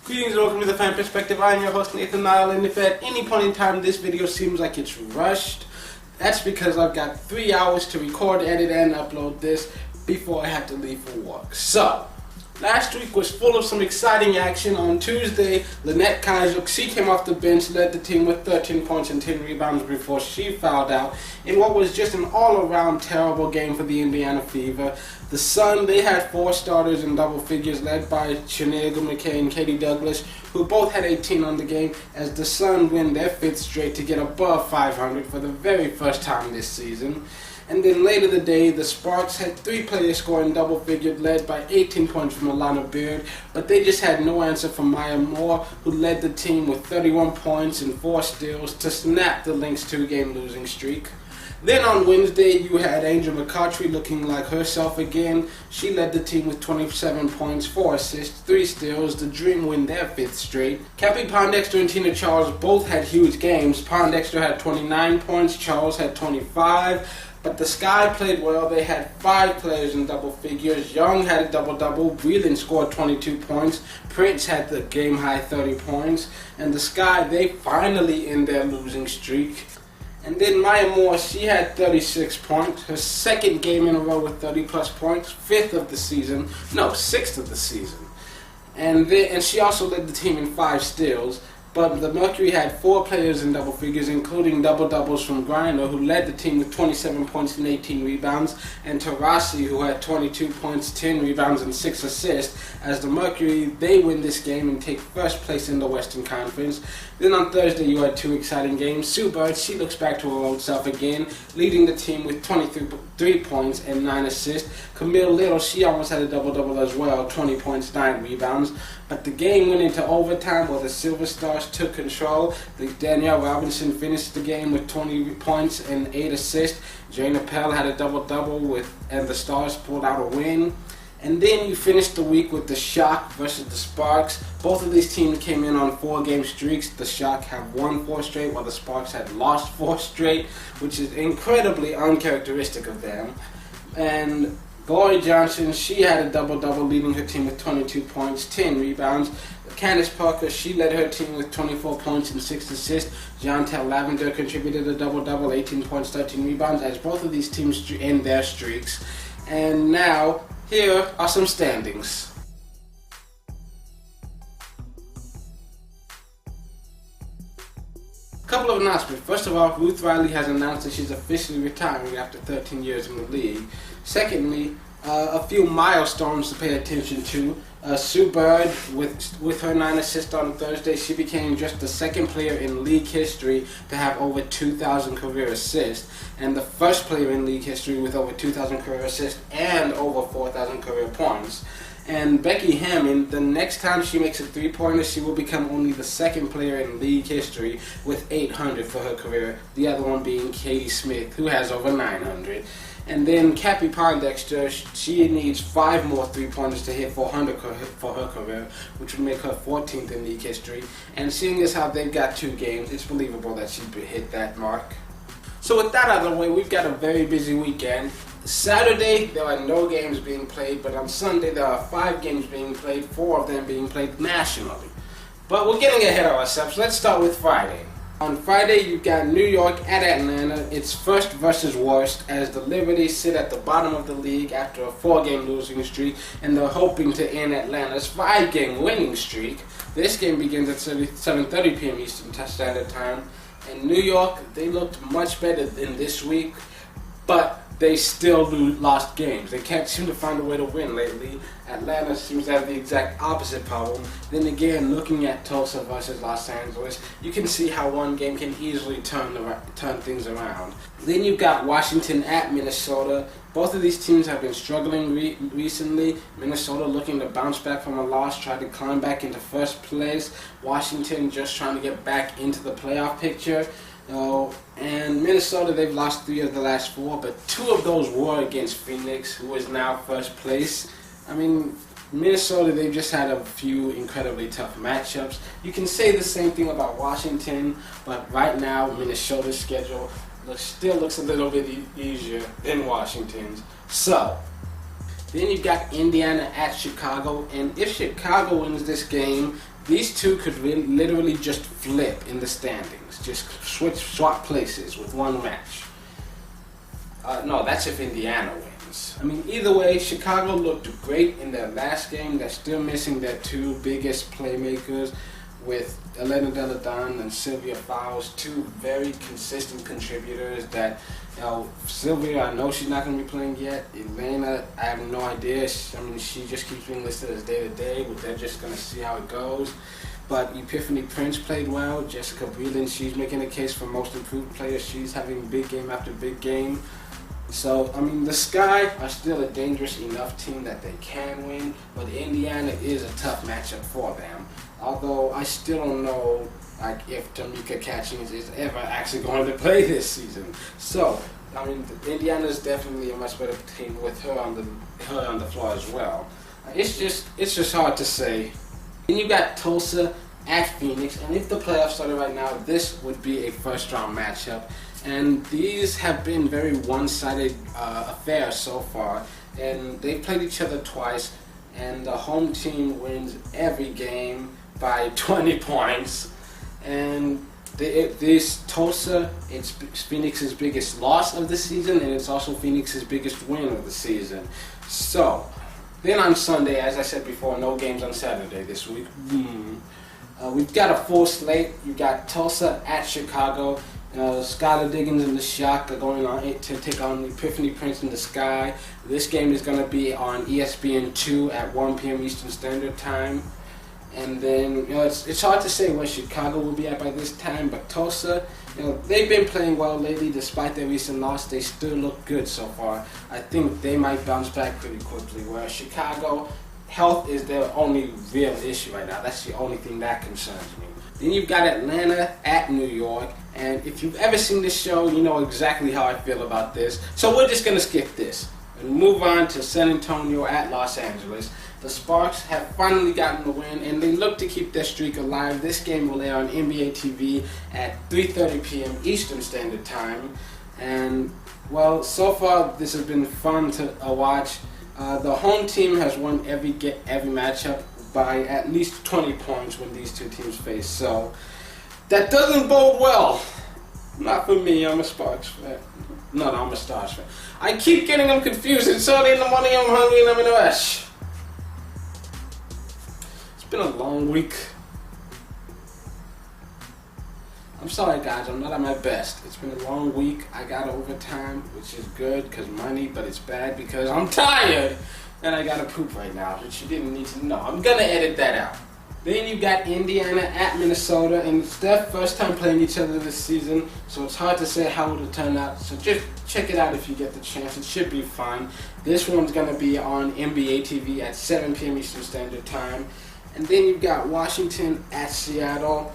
Greetings and welcome to the Fan Perspective. I am your host Nathan Nile, and if at any point in time this video seems like it's rushed, that's because I've got 3 hours to record, edit, and upload this before I have to leave for work. So, last week was full of some exciting action. On Tuesday, Kizer, she came off the bench, led the team with 13 points and 10 rebounds before she fouled out in what was just an all-around terrible game for the Indiana Fever. The Sun, they had 4 starters in double figures, led by Chiney and Douglas, who both had 18 on the game, as the Sun win their 5th straight to get above 500 for the very first time this season. And then later the day, the Sparks had 3 players scoring double figures, led by 18 points from Alana Beard, but they just had no answer from Maya Moore, who led the team with 31 points and 4 steals to snap the Lynx 2-game losing streak. Then on Wednesday, you had McCoughtry looking like herself again. She led the team with 27 points, 4 assists, 3 steals. The Dream win their 5th straight. Pondexter and Charles both had huge games. Pondexter had 29 points, Charles had 25. But the Sky played well. They had 5 players in double figures. Young had a double-double. Breland scored 22 points. Prince had the game-high 30 points. And the Sky, they finally end their losing streak. And then Maya Moore, she had 36 points. Her 2nd game in a row with 30-plus points. 5th of the season. No, 6th of the season. And she also led the team in 5 steals. But the Mercury had 4 players in double figures, including double-doubles from Grinder, who led the team with 27 points and 18 rebounds, and Tarasi, who had 22 points, 10 rebounds, and 6 assists, as the Mercury, they win this game and take 1st place in the Western Conference. Then on Thursday, you had 2 exciting games. Sue Bird, she looks back to her old self again, leading the team with 23 points and 9 assists. Camille Little, she almost had a double-double as well, 20 points, 9 rebounds. But the game went into overtime where the Silver Stars took control. Danielle Robinson finished the game with 20 points and 8 assists. Jane Appel had a double-double and the Stars pulled out a win. And then you finished the week with the Shock versus the Sparks. Both of these teams came in on 4-game streaks. The Shock have won 4 straight, while the Sparks had lost 4 straight, which is incredibly uncharacteristic of them. And Glory Johnson, she had a double-double, leading her team with 22 points, 10 rebounds. Candace Parker, she led her team with 24 points and 6 assists. Jontel Lavender contributed a double-double, 18 points, 13 rebounds, as both of these teams end their streaks. And now, here are some standings. A couple of announcements. First of all, Ruth Riley has announced that she's officially retiring after 13 years in the league. Secondly, a few milestones to pay attention to. Sue Bird, with her 9 assists on Thursday, she became just the 2nd player in league history to have over 2,000 career assists, and the 1st player in league history with over 2,000 career assists and over 4,000 career points. And Becky Hammond, the next time she makes a 3-pointer, she will become only the 2nd player in league history with 800 for her career, the other one being Katie Smith, who has over 900. And then Cappy Pondexter, she needs 5 more 3-pointers to hit 400 for her career, which would make her 14th in league history. And seeing as how they've got 2 games, it's believable that she'd hit that mark. So with that out of the way, we've got a very busy weekend. Saturday, there are no games being played, but on Sunday, there are 5 games being played, 4 of them being played nationally. But we're getting ahead of ourselves. Let's start with Friday. On Friday, you've got New York at Atlanta. It's first versus worst, as the Liberty sit at the bottom of the league after a 4-game losing streak, and they're hoping to end Atlanta's 5-game winning streak. This game begins at 7:30 p.m. Eastern Standard Time. And New York, they looked much better in this week, but they still lost games. They can't seem to find a way to win lately. Atlanta seems to have the exact opposite problem. Then again, looking at Tulsa versus Los Angeles, you can see how one game can easily turn things around. Then you've got Washington at Minnesota. Both of these teams have been struggling recently. Minnesota looking to bounce back from a loss, try to climb back into 1st place. Washington just trying to get back into the playoff picture. And Minnesota, they've lost 3 of the last 4, but 2 of those were against Phoenix, who is now 1st place. I mean, Minnesota, they've just had a few incredibly tough matchups. You can say the same thing about Washington, but right now, Minnesota's schedule still looks a little bit easier than Washington's. So, then you've got Indiana at Chicago, and if Chicago wins this game, these two could literally just flip in the standings, just swap places with one match. No, that's if Indiana wins. I mean, either way, Chicago looked great in their last game. They're still missing their two biggest playmakers with Alana Beard and Sylvia Fowles, two very consistent contributors that, Sylvia, I know she's not going to be playing yet. Elena, I have no idea. She just keeps being listed as day-to-day, but they're just going to see how it goes. But Epiphany Prince played well. Jessica Breland, she's making a case for most improved player. She's having big game after big game. So, the Sky are still a dangerous enough team that they can win, but Indiana is a tough matchup for them. Although I still don't know if Tamika Catchings is ever actually going to play this season. So, Indiana is definitely a much better team with her on the floor as well. It's just hard to say. Then you got Tulsa at Phoenix, and if the playoffs started right now, this would be a first-round matchup. And these have been very one-sided affairs so far, and they've played each other twice, and the home team wins every game by 20 points. And this Tulsa, it's Phoenix's biggest loss of the season, and it's also Phoenix's biggest win of the season. So, then on Sunday, as I said before, no games on Saturday this week. We've got a full slate. You've got Tulsa at Chicago. Skylar Diggins and the Shock are going on to take on Epiphany Prince in the Sky. This game is going to be on ESPN2 at 1 p.m. Eastern Standard Time. And then, it's hard to say where Chicago will be at by this time, but Tulsa, they've been playing well lately. Despite their recent loss, they still look good so far. I think they might bounce back pretty quickly, whereas Chicago, health is their only real issue right now. That's the only thing that concerns me. Then you've got Atlanta at New York, and if you've ever seen this show, you know exactly how I feel about this. So we're just going to skip this and move on to San Antonio at Los Angeles. The Sparks have finally gotten the win, and they look to keep their streak alive. This game will air on NBA TV at 3:30 p.m. Eastern Standard Time. And, well, so far this has been fun to watch. The home team has won every matchup by at least 20 points when these two teams face. So that doesn't bode well. Not for me. I'm a Sparks fan. No, I'm a Stars fan. I keep getting them confused. It's early in the morning. I'm hungry and I'm in a rush. It's been a long week. I'm sorry, guys. I'm not at my best. It's been a long week. I got overtime, which is good because money, but it's bad because I'm tired. And I gotta poop right now, which you didn't need to know. I'm gonna edit that out. Then you got Indiana at Minnesota, and it's their first time playing each other this season, so it's hard to say how it'll turn out. So just check it out if you get the chance. It should be fun. This one's gonna be on NBA TV at 7 p.m. Eastern Standard Time. And then you've got Washington at Seattle.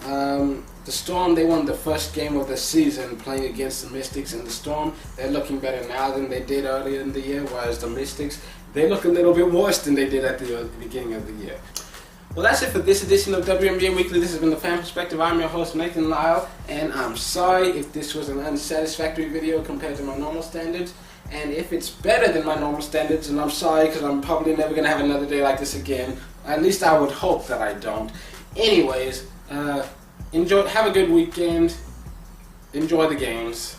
The Storm, they won the first game of the season playing against the Mystics, and the Storm, they're looking better now than they did earlier in the year, whereas the Mystics, they look a little bit worse than they did at the beginning of the year. Well, that's it for this edition of WNBA Weekly. This has been the Fan Perspective. I'm your host, Nathan Lyle, and I'm sorry if this was an unsatisfactory video compared to my normal standards. And if it's better than my normal standards, and I'm sorry because I'm probably never going to have another day like this again. At least I would hope that I don't. Anyways, have a good weekend. Enjoy the games.